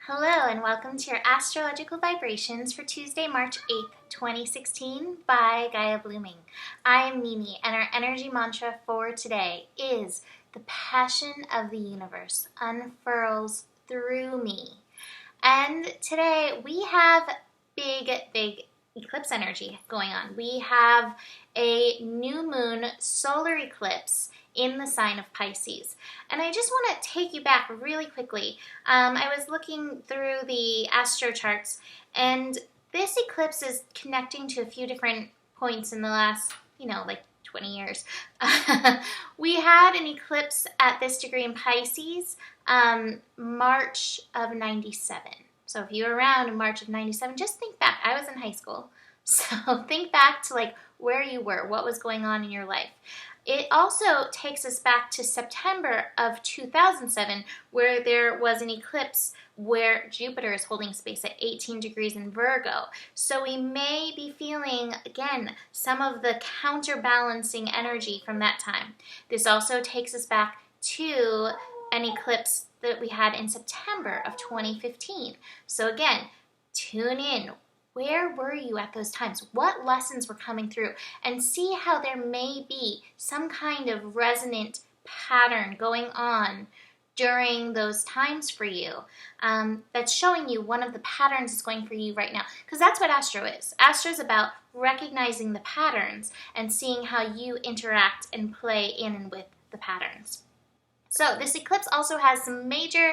Hello and welcome to your astrological vibrations for Tuesday, March 8th, 2016 by Gaia Blooming. I am Mimi and our energy mantra for today is the passion of the universe unfurls through me. And today we have big eclipse energy going on. We have a new moon solar eclipse in the sign of Pisces. And I just want to take you back really quickly. I was looking through the astro charts, and this eclipse is connecting to a few different points in the last, 20 years. We had an eclipse at this degree in Pisces, March of 97. So if you were around in March of 97, just think back. I was in high school. So think back to where you were, what was going on in your life. It also takes us back to September of 2007, where there was an eclipse where Jupiter is holding space at 18 degrees in Virgo. So we may be feeling, again, some of the counterbalancing energy from that time. This also takes us back to an eclipse that we had in September of 2015. So again, tune in. Where were you at those times? What lessons were coming through? And see how there may be some kind of resonant pattern going on during those times for you that's showing you one of the patterns is going for you right now. Because that's what astro is. Astro is about recognizing the patterns and seeing how you interact and play in and with the patterns. So this eclipse also has some major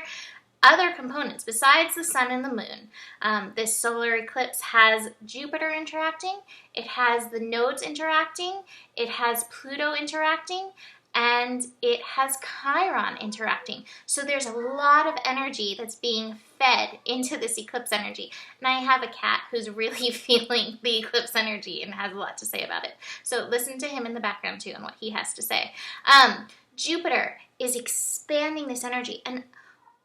other components besides the sun and the moon. This solar eclipse has Jupiter interacting, it has the nodes interacting, it has Pluto interacting, and it has Chiron interacting. So there's a lot of energy that's being fed into this eclipse energy. And I have a cat who's really feeling the eclipse energy and has a lot to say about it. So listen to him in the background too and what he has to say. Jupiter is expanding this energy, and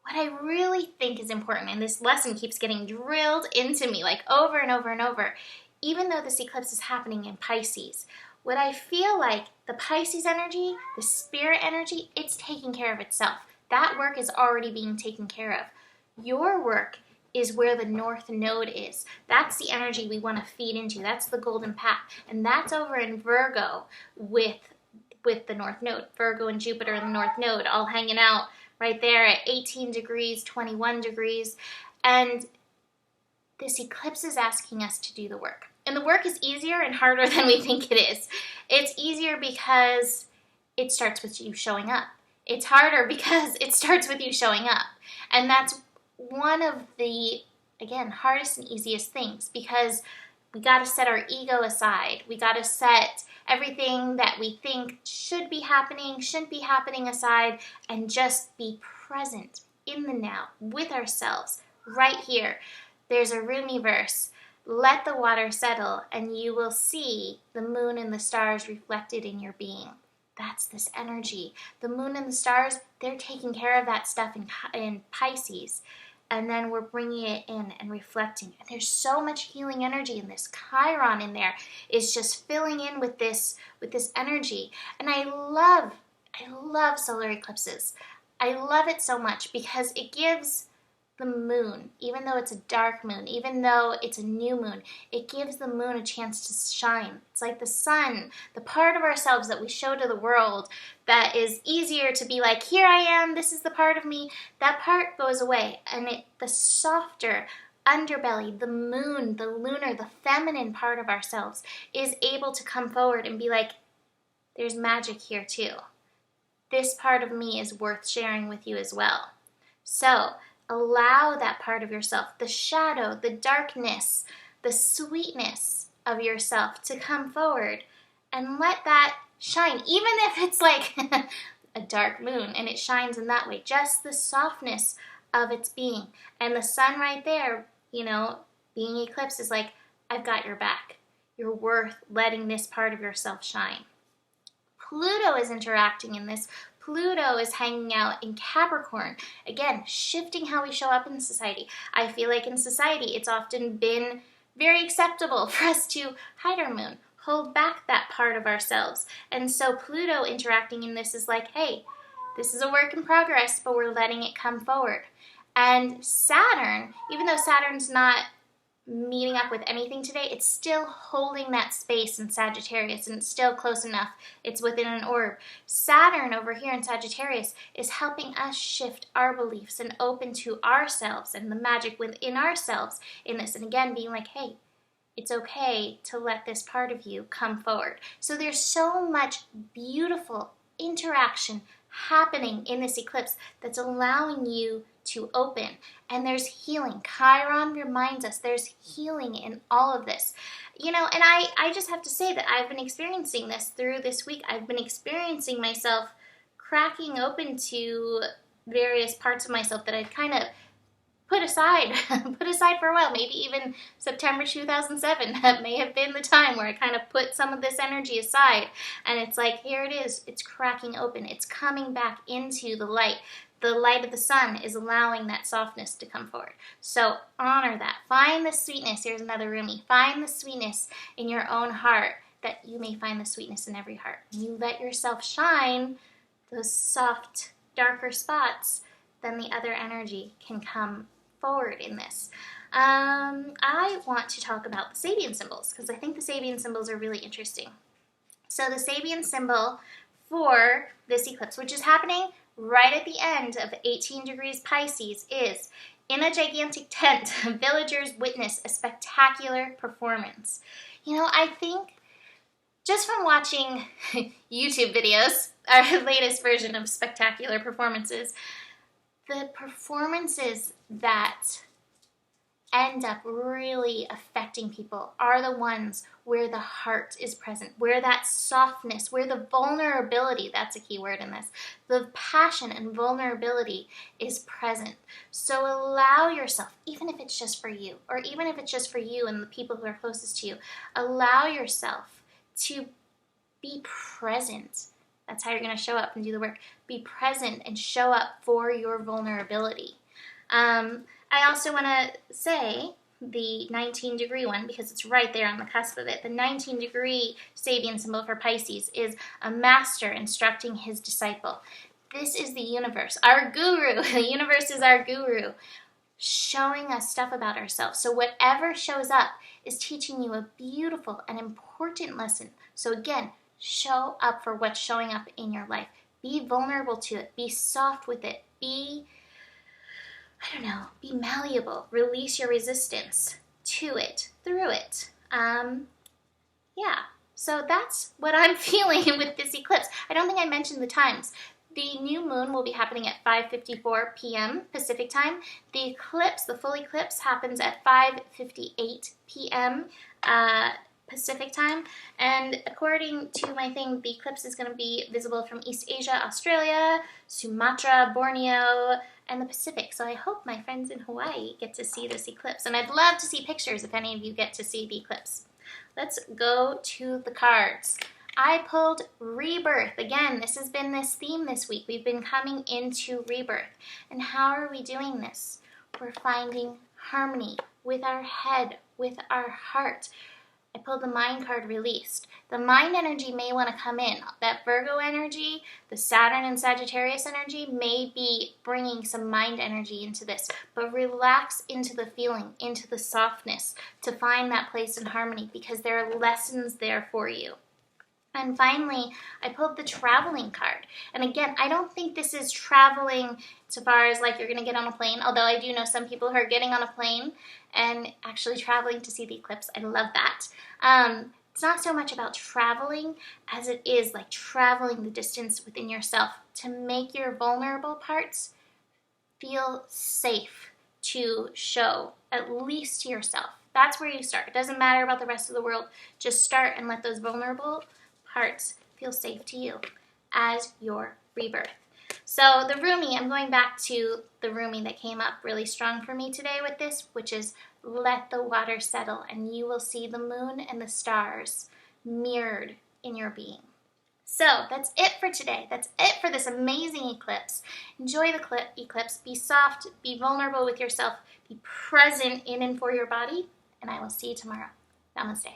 what I really think is important, and this lesson keeps getting drilled into me over and over and over, even though this eclipse is happening in Pisces, what I feel like the Pisces energy, the spirit energy, it's taking care of itself. That work is already being taken care of. Your work is where the North Node is. That's the energy we want to feed into. That's the golden path. And that's over in Virgo with the North Node. Virgo and Jupiter and the North Node all hanging out right there at 18 degrees, 21 degrees. And this eclipse is asking us to do the work. And the work is easier and harder than we think it is. It's easier because it starts with you showing up. It's harder because it starts with you showing up. And that's one of the, again, hardest and easiest things, because we got to set our ego aside. We got to set everything that we think should be happening, shouldn't be happening aside, and just be present in the now with ourselves right here. There's a Rumi verse, let the water settle and you will see the moon and the stars reflected in your being. That's this energy. The moon and the stars, they're taking care of that stuff in Pisces. And then we're bringing it in and reflecting. And there's so much healing energy in this. Chiron in there is just filling in with this energy. And I love solar eclipses. I love it so much because it gives the moon, even though it's a dark moon, even though it's a new moon, it gives the moon a chance to shine. It's like the sun, the part of ourselves that we show to the world that is easier to be like, here I am, this is the part of me. That part goes away, and the softer underbelly, the moon, the lunar, the feminine part of ourselves is able to come forward and be like, there's magic here too. This part of me is worth sharing with you as well. So allow that part of yourself, the shadow, the darkness, the sweetness of yourself to come forward and let that shine, even if it's like a dark moon and it shines in that way, just the softness of its being. And the sun right there, being eclipsed is like, I've got your back. You're worth letting this part of yourself shine. Pluto is interacting in this. Pluto is hanging out in Capricorn. Again, shifting how we show up in society. I feel like in society, it's often been very acceptable for us to hide our moon, hold back that part of ourselves. And so Pluto interacting in this is like, hey, this is a work in progress, but we're letting it come forward. And Saturn, even though Saturn's not meeting up with anything today, it's still holding that space in Sagittarius, and it's still close enough. It's within an orb. Saturn over here in Sagittarius is helping us shift our beliefs and open to ourselves and the magic within ourselves in this. And again, being like, hey, it's okay to let this part of you come forward. So there's so much beautiful interaction happening in this eclipse that's allowing you to open. And there's healing. Chiron reminds us there's healing in all of this. And I just have to say that I've been experiencing this through this week. I've been experiencing myself cracking open to various parts of myself that I'd kind of put aside for a while. Maybe even September 2007, that may have been the time where I kind of put some of this energy aside. And it's like, here it is. It's cracking open. It's coming back into the light. The light of the sun is allowing that softness to come forward. So honor that. Find the sweetness. Here's another Rumi. Find the sweetness in your own heart, that you may find the sweetness in every heart. You let yourself shine those soft, darker spots, then the other energy can come forward in this. I want to talk about the Sabian symbols, because I think the Sabian symbols are really interesting. So the Sabian symbol for this eclipse, which is happening right at the end of 18 degrees Pisces, is in a gigantic tent, villagers witness a spectacular performance. I think just from watching YouTube videos, our latest version of spectacular performances, the performances that end up really affecting people are the ones where the heart is present, where that softness, where the vulnerability, that's a key word in this, the passion and vulnerability is present. So allow yourself, even if it's just for you, or even if it's just for you and the people who are closest to you, allow yourself to be present. That's how you're going to show up and do the work. Be present and show up for your vulnerability. I also want to say the 19-degree one, because it's right there on the cusp of it. The 19-degree Sabian symbol for Pisces is a master instructing his disciple. This is the universe, our guru. The universe is our guru, showing us stuff about ourselves. So whatever shows up is teaching you a beautiful and important lesson. So again, show up for what's showing up in your life. Be vulnerable to it. Be soft with it. Be malleable. Release your resistance to it, through it. So that's what I'm feeling with this eclipse. I don't think I mentioned the times. The new moon will be happening at 5:54 p.m. Pacific time. The eclipse, the full eclipse, happens at 5:58 p.m. Pacific time. And according to my thing, the eclipse is going to be visible from East Asia, Australia, Sumatra, Borneo, and the Pacific. So I hope my friends in Hawaii get to see this eclipse. And I'd love to see pictures if any of you get to see the eclipse. Let's go to the cards. I pulled rebirth. Again, this has been this theme this week. We've been coming into rebirth. And how are we doing this? We're finding harmony with our head, with our heart. I pulled the mind card, released. The mind energy may want to come in. That Virgo energy, the Saturn and Sagittarius energy may be bringing some mind energy into this. But relax into the feeling, into the softness to find that place in harmony, because there are lessons there for you. And finally, I pulled the traveling card. And again, I don't think this is traveling so far as like you're going to get on a plane, although I do know some people who are getting on a plane and actually traveling to see the eclipse. I love that. It's not so much about traveling as it is like traveling the distance within yourself to make your vulnerable parts feel safe to show, at least to yourself. That's where you start. It doesn't matter about the rest of the world. Just start and let those vulnerable parts feel safe to you as your rebirth. So the Rumi, I'm going back to the Rumi that came up really strong for me today with this, which is let the water settle and you will see the moon and the stars mirrored in your being. So that's it for today. That's it for this amazing eclipse. Enjoy the eclipse. Be soft, be vulnerable with yourself, be present in and for your body, and I will see you tomorrow. Namaste.